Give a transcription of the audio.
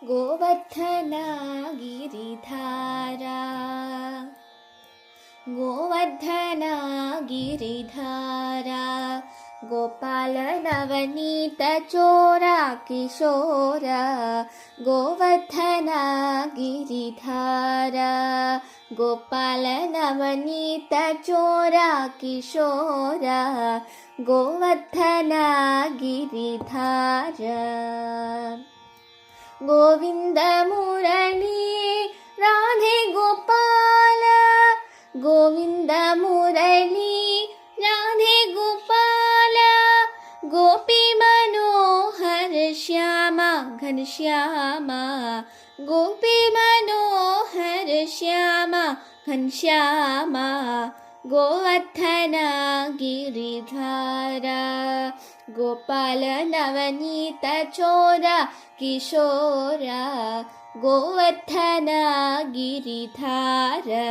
गोवर्धना गिरिधारा गोवर्धना गिरिधारा गोपाल नवनीत चोरा किशोरा गोवर्धना गिरिधारा गोपाल नवनीत चोरा किशोरा गोवर्धना गिरिधारा गोविंद मुरली राधे गोपाल गोविंद मुरली राधे गोपाल गोपी मनोहर श्यामा घनश्यामा गोपी मनोहर श्यामा घनश्यामा गोवर्धना गिरिधारा गोपाल नवनीत चोरा किशोरा गोवर्धना गिरिधारा।